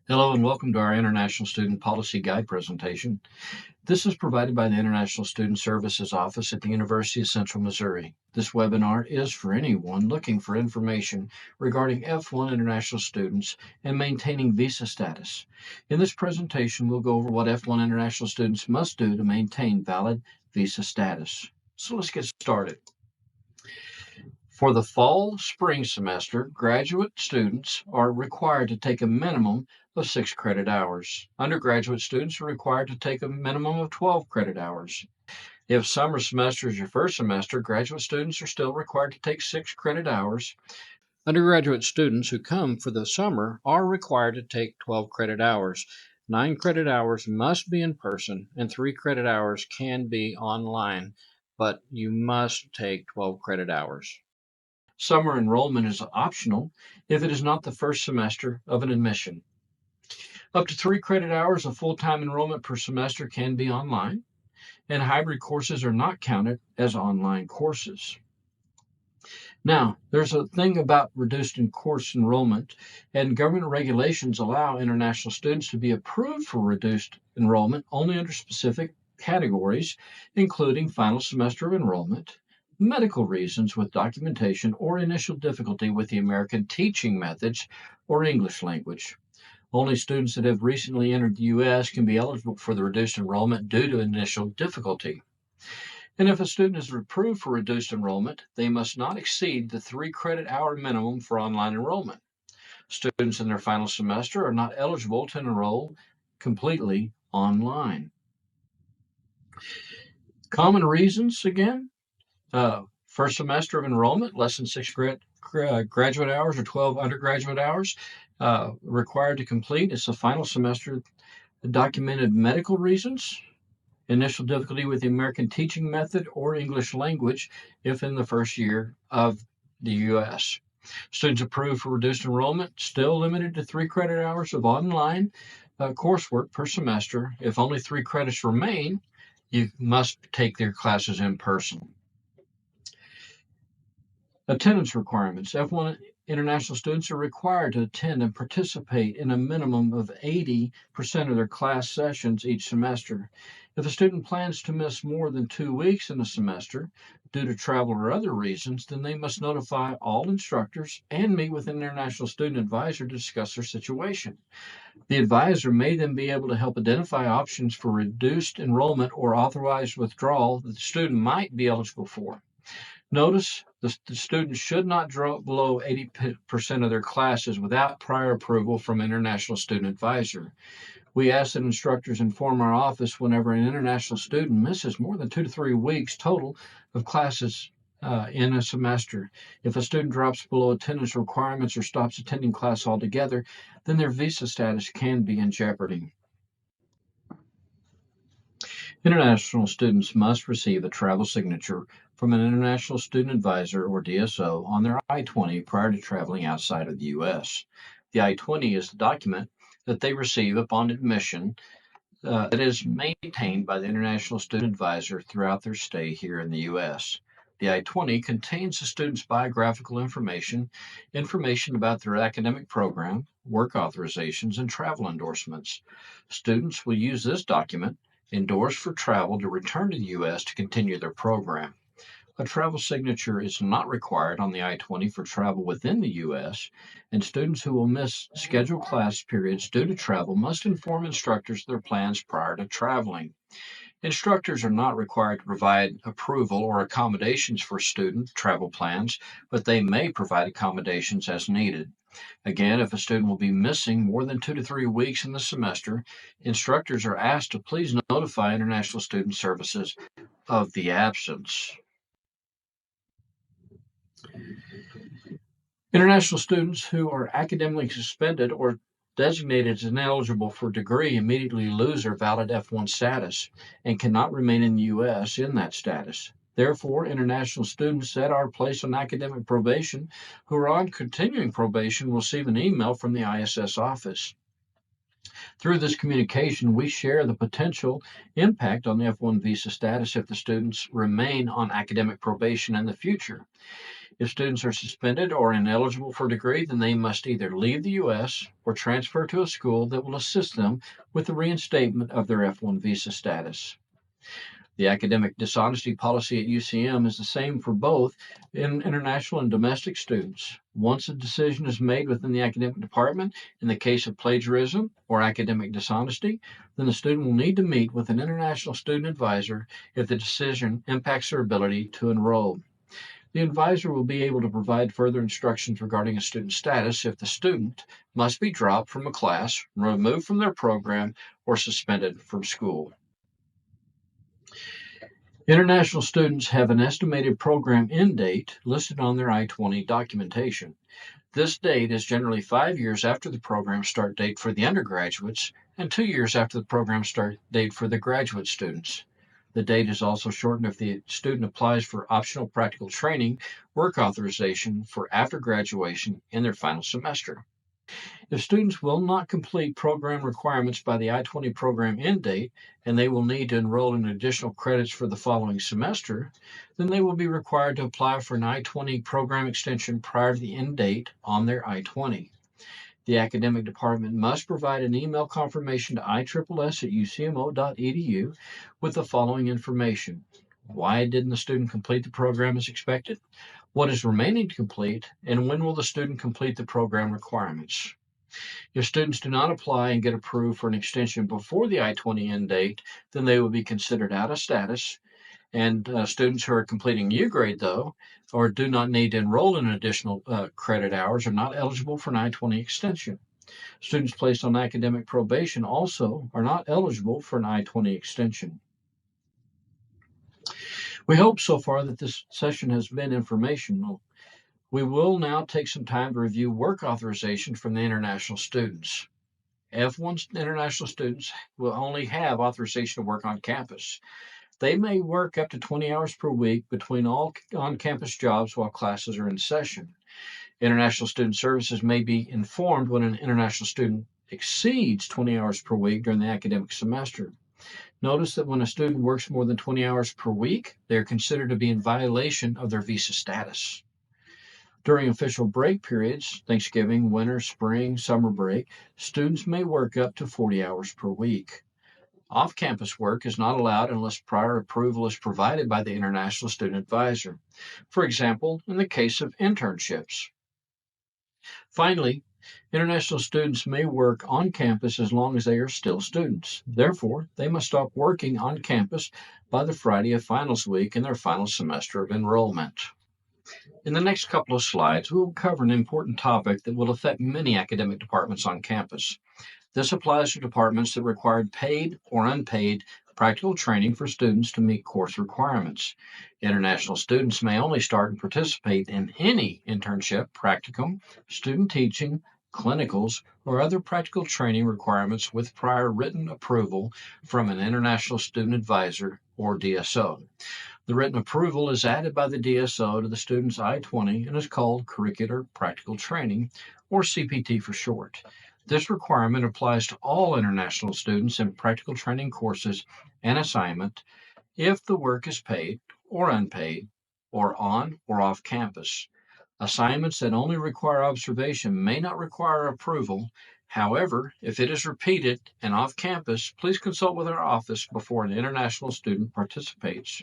Hello and welcome to our International Student Policy Guide presentation. This is provided by the International Student Services Office at the University of Central Missouri. This webinar is for anyone looking for information regarding F1 international students and maintaining visa status. In this presentation, we'll go over what F1 international students must do to maintain valid visa status. So let's get started. For the fall-spring semester, graduate students are required to take a minimum of 6 credit hours. Undergraduate students are required to take a minimum of 12 credit hours. If summer semester is your first semester, graduate students are still required to take 6 credit hours. Undergraduate students who come for the summer are required to take 12 credit hours. 9 credit hours must be in person, and 3 credit hours can be online, but you must take 12 credit hours. Summer enrollment is optional if it is not the first semester of an admission. Up to 3 credit hours of full-time enrollment per semester can be online, and hybrid courses are not counted as online courses. Now, there's a thing about reduced in course enrollment, and government regulations allow international students to be approved for reduced enrollment only under specific categories, including final semester of enrollment, medical reasons with documentation, or initial difficulty with the American teaching methods or English language. Only students that have recently entered the U.S. can be eligible for the reduced enrollment due to initial difficulty. And if a student is approved for reduced enrollment, they must not exceed the 3 credit hour minimum for online enrollment. Students in their final semester are not eligible to enroll completely online. Common reasons again. First semester of enrollment, less than 6 graduate hours or 12 undergraduate hours required to complete. It's the final semester. Documented medical reasons, initial difficulty with the American teaching method or English language if in the first year of the U.S. Students approved for reduced enrollment, still limited to 3 credit hours of online coursework per semester. If only 3 credits remain, you must take their classes in person. Attendance requirements. F1 international students are required to attend and participate in a minimum of 80% of their class sessions each semester. If a student plans to miss more than 2 weeks in a semester due to travel or other reasons, then they must notify all instructors and meet with an international student advisor to discuss their situation. The advisor may then be able to help identify options for reduced enrollment or authorized withdrawal that the student might be eligible for. Notice the students should not drop below 80% of their classes without prior approval from an international student advisor. We ask that instructors inform our office whenever an international student misses more than 2 to 3 weeks total of classes in a semester. If a student drops below attendance requirements or stops attending class altogether, then their visa status can be in jeopardy. International students must receive a travel signature from an International Student Advisor, or DSO, on their I-20 prior to traveling outside of the U.S. The I-20 is the document that they receive upon admission that is maintained by the International Student Advisor throughout their stay here in the U.S. The I-20 contains the student's biographical information, information about their academic program, work authorizations, and travel endorsements. Students will use this document endorsed for travel to return to the U.S. to continue their program. A travel signature is not required on the I-20 for travel within the U.S., and students who will miss scheduled class periods due to travel must inform instructors of their plans prior to traveling. Instructors are not required to provide approval or accommodations for student travel plans, but they may provide accommodations as needed. Again, if a student will be missing more than 2 to 3 weeks in the semester, instructors are asked to please notify International Student Services of the absence. International students who are academically suspended or designated as ineligible for degree immediately lose their valid F1 status and cannot remain in the U.S. in that status. Therefore, international students that are placed on academic probation who are on continuing probation will receive an email from the ISS office. Through this communication, we share the potential impact on the F1 visa status if the students remain on academic probation in the future. If students are suspended or ineligible for a degree, then they must either leave the U.S. or transfer to a school that will assist them with the reinstatement of their F1 visa status. The academic dishonesty policy at UCM is the same for both international and domestic students. Once a decision is made within the academic department in the case of plagiarism or academic dishonesty, then the student will need to meet with an international student advisor if the decision impacts their ability to enroll. The advisor will be able to provide further instructions regarding a student's status if the student must be dropped from a class, removed from their program, or suspended from school. International students have an estimated program end date listed on their I-20 documentation. This date is generally 5 years after the program start date for the undergraduates and 2 years after the program start date for the graduate students. The date is also shortened if the student applies for optional practical training work authorization for after graduation in their final semester. If students will not complete program requirements by the I-20 program end date, and they will need to enroll in additional credits for the following semester, then they will be required to apply for an I-20 program extension prior to the end date on their I-20. The academic department must provide an email confirmation to ISSS@ucmo.edu with the following information. Why didn't the student complete the program as expected? What is remaining to complete? And when will the student complete the program requirements? If students do not apply and get approved for an extension before the I-20 end date, then they will be considered out of status. And students who are completing U grade, though, or do not need to enroll in additional credit hours are not eligible for an I-20 extension. Students placed on academic probation also are not eligible for an I-20 extension. We hope so far that this session has been informational. We will now take some time to review work authorization from the international students. F1 international students will only have authorization to work on campus. They may work up to 20 hours per week between all on-campus jobs while classes are in session. International Student Services may be informed when an international student exceeds 20 hours per week during the academic semester. Notice that when a student works more than 20 hours per week, they are considered to be in violation of their visa status. During official break periods, Thanksgiving, winter, spring, summer break, students may work up to 40 hours per week. Off-campus work is not allowed unless prior approval is provided by the International Student Advisor. For example, in the case of internships. Finally, international students may work on campus as long as they are still students. Therefore, they must stop working on campus by the Friday of finals week in their final semester of enrollment. In the next couple of slides, we will cover an important topic that will affect many academic departments on campus. This applies to departments that require paid or unpaid practical training for students to meet course requirements. International students may only start and participate in any internship, practicum, student teaching, clinicals, or other practical training requirements with prior written approval from an international student advisor or DSO. The written approval is added by the DSO to the student's I-20 and is called Curricular Practical Training, or CPT for short. This requirement applies to all international students in practical training courses and assignment if the work is paid or unpaid or on or off campus. Assignments that only require observation may not require approval. However, if it is repeated and off campus, please consult with our office before an international student participates.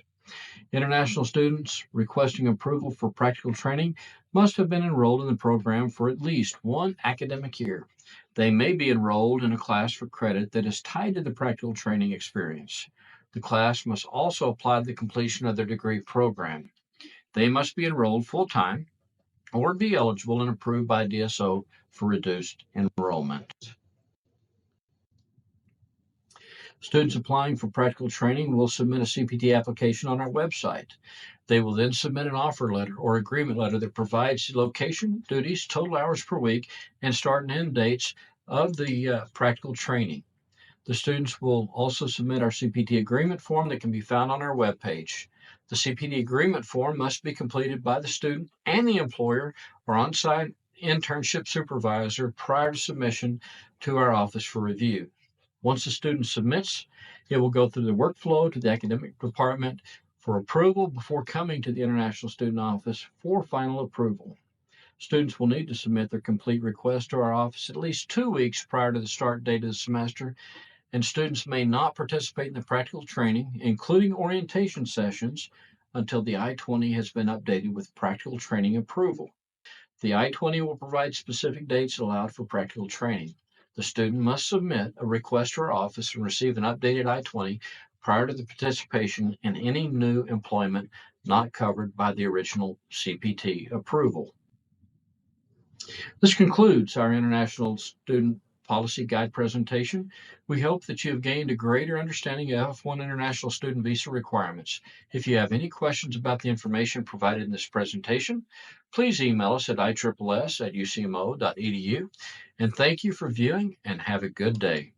International students requesting approval for practical training must have been enrolled in the program for at least one academic year. They may be enrolled in a class for credit that is tied to the practical training experience. The class must also apply to the completion of their degree program. They must be enrolled full-time or be eligible and approved by DSO for reduced enrollment. Students applying for practical training will submit a CPT application on our website. They will then submit an offer letter or agreement letter that provides location, duties, total hours per week, and start and end dates of the practical training. The students will also submit our CPT agreement form that can be found on our webpage. The CPT agreement form must be completed by the student and the employer or on-site internship supervisor prior to submission to our office for review. Once the student submits, it will go through the workflow to the academic department for approval before coming to the International Student Office for final approval. Students will need to submit their complete request to our office at least 2 weeks prior to the start date of the semester, and students may not participate in the practical training, including orientation sessions, until the I-20 has been updated with practical training approval. The I-20 will provide specific dates allowed for practical training. The student must submit a request to our office and receive an updated I-20 prior to the participation in any new employment not covered by the original CPT approval. This concludes our International Student Policy Guide presentation. We hope that you have gained a greater understanding of F1 International Student Visa requirements. If you have any questions about the information provided in this presentation, please email us at iSSS@ucmo.edu. And thank you for viewing, and have a good day.